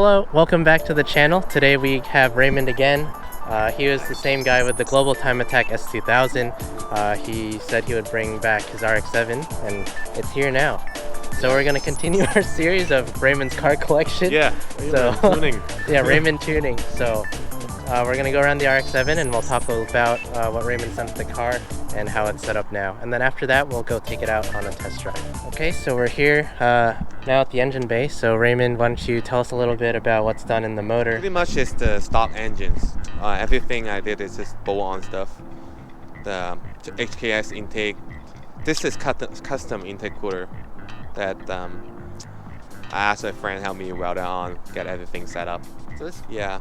hello, welcome back to the channel. Today we have Raymond again. He was the same guy with the Global Time Attack S2000. He said he would bring back his RX7 and it's here now. So we're going to continue our series of Raymond's car collection. Yeah, Raymond tuning. Yeah, Raymond tuning. So we're going to go around the RX7 and we'll talk about what Raymond sent to the car and how it's set up now. And then after that, we'll go take it out on a test drive. Okay, so we're here now at the engine bay. So Raymond, why don't you tell us a little bit about what's done in the motor? Pretty much it's the stock engines. Everything I did is just bolt-on stuff. The HKS intake. This is custom intake cooler that I asked a friend help me weld it on, get everything set up. So this, yeah.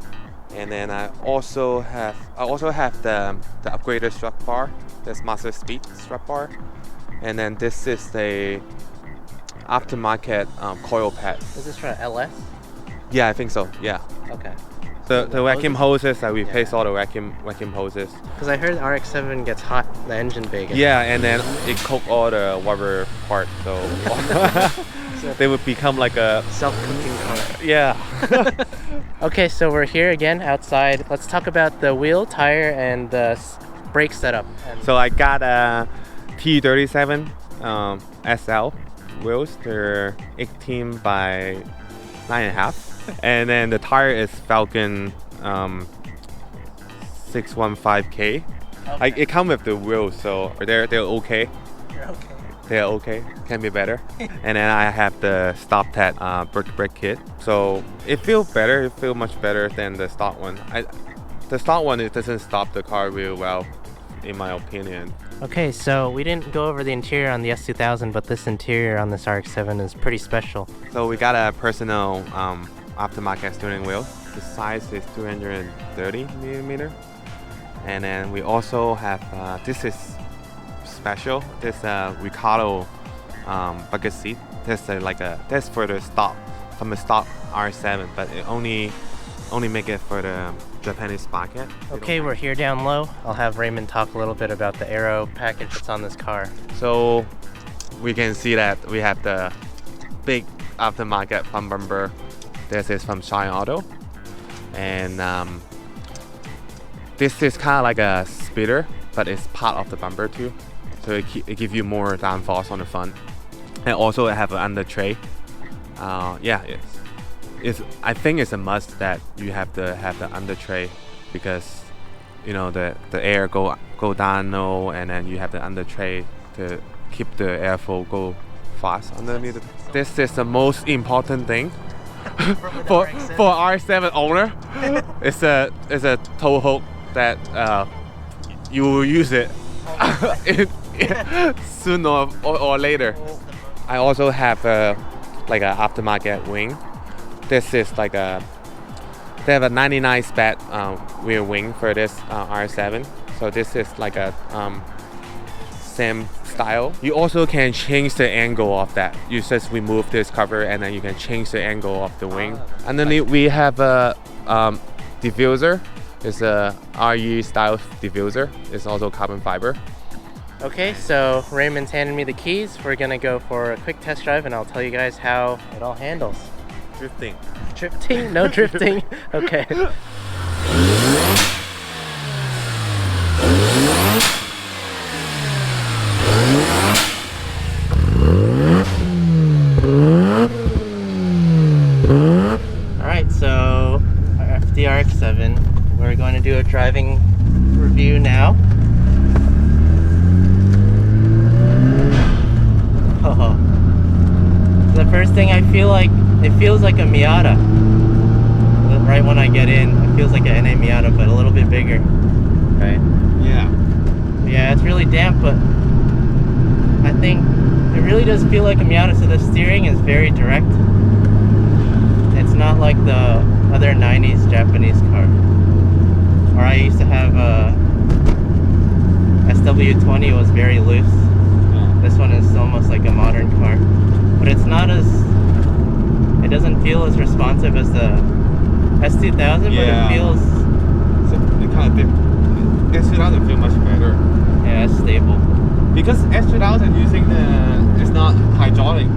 And then I also have the upgraded strut bar. This Mazda Speed strut bar. And then this is the aftermarket coil pad. Is this from LS? Yeah, I think so. Yeah. Okay. The vacuum hoses, I replaced all the vacuum hoses. Because I heard RX7 gets hot, the engine bay gets Yeah, and then it cooked all the rubber parts, so they would become like a self-cooking car. Yeah. Okay, so we're here again outside. Let's talk about the wheel, tire, and the brake setup. So I got a T37 SL wheels. They're 18 by 9.5. And then the tire is Falcon 615K. Okay. It comes with the wheels, so they're okay. You're okay. They're okay. Can be better. And then I have the Stop Tat brake kit. So it feels better. It feels much better than the stock one. The stock one, it doesn't stop the car real well, in my opinion. Okay, so we didn't go over the interior on the S2000, but this interior on this RX7 is pretty special. So we got a personal aftermarket steering wheel. The size is 230 millimeter. And then we also have, this is special. This Ricardo bucket seat. That's that's for the stock, from the stock R7, but it only make it for the Japanese market. Okay, we're here down low. I'll have Raymond talk a little bit about the aero package that's on this car. So we can see that we have the big aftermarket front bumper. This is from Shine Auto, and this is kind of like a splitter, but it's part of the bumper too. So it gives you more downforce on the front, and also it have an under tray. Yeah, I think it's a must that you have to have the under tray, because you know the air go down low, and then you have the under tray to keep the airflow go fast underneath. This is the most important thing for R7 owner. It's a tow hook that you will use it sooner or later. I also have like an aftermarket wing. This is like they have a 99 spat rear wing for this R7. So this is like a same style. You also can change the angle of that. You just remove this cover and then you can change the angle of the wing. Underneath we have a diffuser. It's a RE style diffuser. It's also carbon fiber. Okay, so Raymond's handed me the keys. We're gonna go for a quick test drive and I'll tell you guys how it all handles. Drifting. Drifting? No drifting? Okay. Alright, so our FD3S, we're going to do a driving review now. Oh. The first thing I feel like, it feels like a Miata. Right when I get in, it feels like an NA Miata, but a little bit bigger. Right? Yeah. Yeah, it's really damp, but I think it really does feel like a Miata, so the steering is very direct. It's not like the other 90s Japanese car. Or I used to have a SW20, it was very loose. Yeah. This one is almost like a modern car. But it's not as, it doesn't feel as responsive as the S2000, yeah. But it feels... So it kind of S2000 feel much better. Yeah, it's stable. Because S2000 using it's not hydraulic.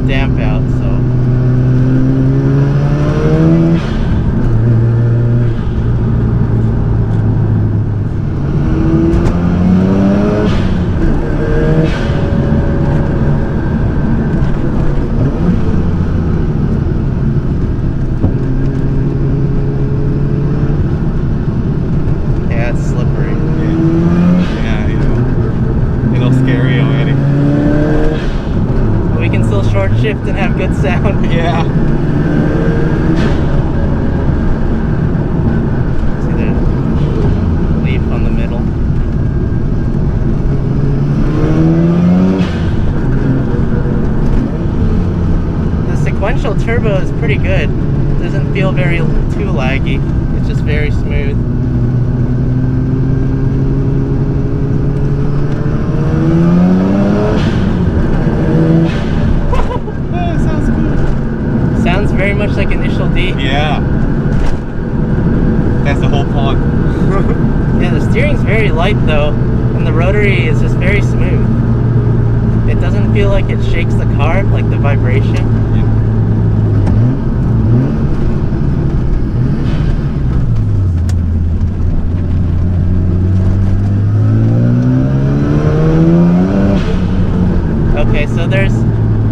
damp out, so. Yeah, it's slippery. Yeah, you know, it looks scary already. But we can still short shift and have good sound. Yeah. See the leaf on the middle. The sequential turbo is pretty good. It doesn't feel too laggy. It's just very smooth. Oh, it sounds cool. Sounds very much like Initial D. Yeah. That's the whole point. Yeah, the steering's very light though, and the rotary is just very smooth. It doesn't feel like it shakes the car, like the vibration. Yeah. Okay, so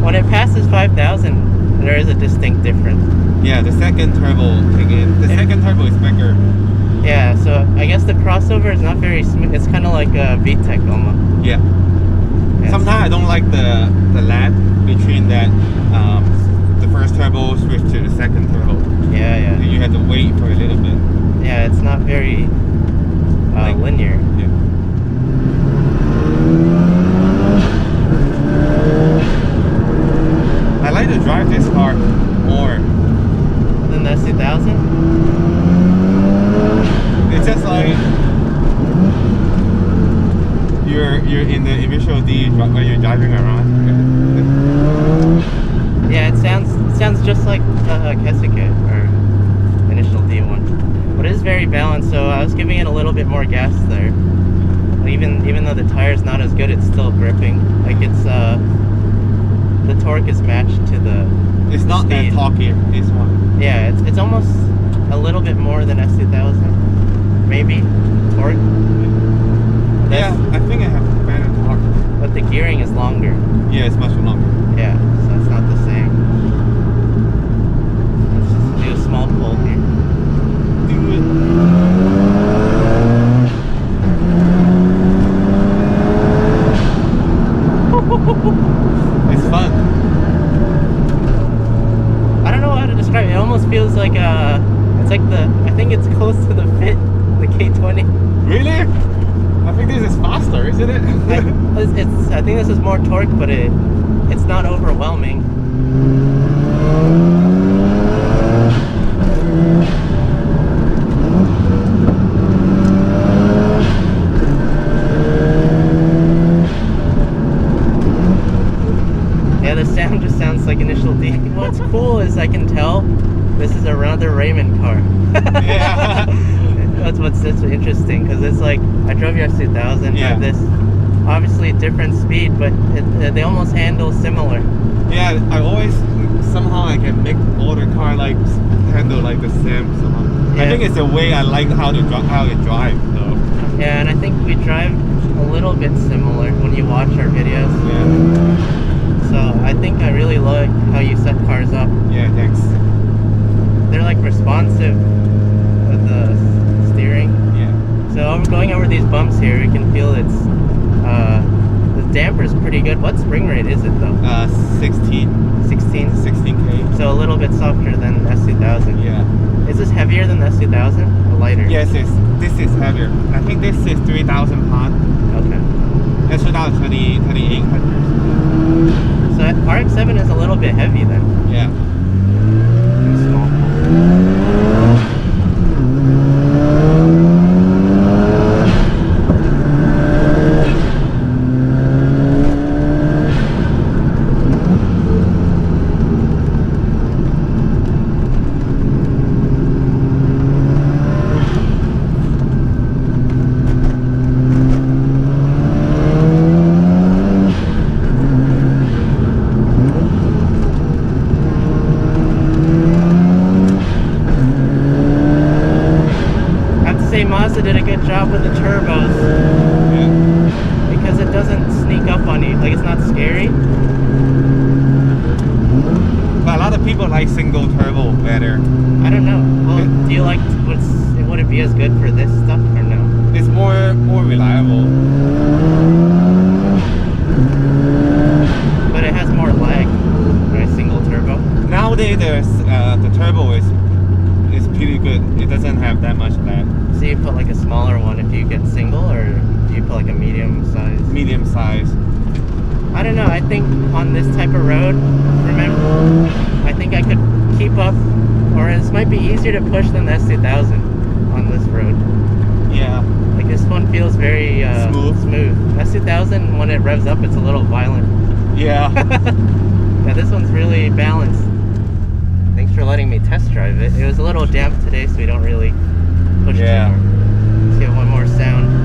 when it passes 5,000, there is a distinct difference. Yeah, the second turbo again. The second turbo is bigger. Yeah, so I guess the crossover is not very smooth. It's kind of like a VTEC almost. Yeah. Yeah, Sometimes I don't like the lag between that the first turbo switch to the second turbo. Yeah, yeah. You have to wait for a little bit. Yeah, it's not very linear. Yeah. I like to drive this car more. Then the S2000? It's just like you're in the initial D when you're driving around. Yeah, it sounds just like Kesuke or Initial D one, but it is very balanced. So I was giving it a little bit more gas there. Even though the tire's not as good, it's still gripping. Like the torque is matched to the. It's not that speed. talky. This one. Yeah, it's almost a little bit more than S2000, maybe torque. Yeah, I think I have better torque. But the gearing is longer. Yeah, it's much longer. Yeah, so it's not the same. Let's just do a small pull here. Do it. It's fun. I don't know how to describe it. It almost feels like it's like I think it's close to the Fit, the K20. Really? I think this is faster, isn't it? I think this is more torque, but it's not overwhelming. Yeah, the sound just sounds like Initial D. What's cool is I can tell this is another Raymond car. Yeah. That's interesting, because it's like I drove your S2000 Yeah. at this obviously different speed, but they almost handle similar. Yeah, I always somehow I can make all the car like handle like the same somehow. I Yeah. think it's the way I like how it drives. So Yeah, and I think we drive a little bit similar when you watch our videos. yeah, So I think I really like how you set cars up. yeah, thanks. They're like responsive with the steering. Yeah, So going over these bumps here, you can feel the damper is pretty good. What spring rate is it though? 16, 16? 16K. So a little bit softer than S2000. Yeah. Is this heavier than the S2000 or lighter? Yes, this is heavier. I think this is 3,000 pounds. Okay. That's without 2,800. So RX7 is a little bit heavy then. Yeah. Too small. job with the turbos Yeah. because it doesn't sneak up on you. Like, it's not scary. But a lot of people like single turbo better. I don't know. Well, do you like, would it be as good for this stuff or no? It's more reliable. But it has more lag, right? Single turbo. Nowadays, the turbo is pretty good. It doesn't have that much lag. So you put like a smaller one if you get single, or do you put like a medium size? Medium size. I don't know. I think on this type of road, remember, I think I could keep up, or this might be easier to push than the S2000 on this road. Yeah. Like, this one feels very smooth. S2000, when it revs up, it's a little violent. Yeah. Yeah, this one's really balanced. Thanks for letting me test drive it. It was a little damp today, so we don't really push it. Yeah. Let's get one more sound.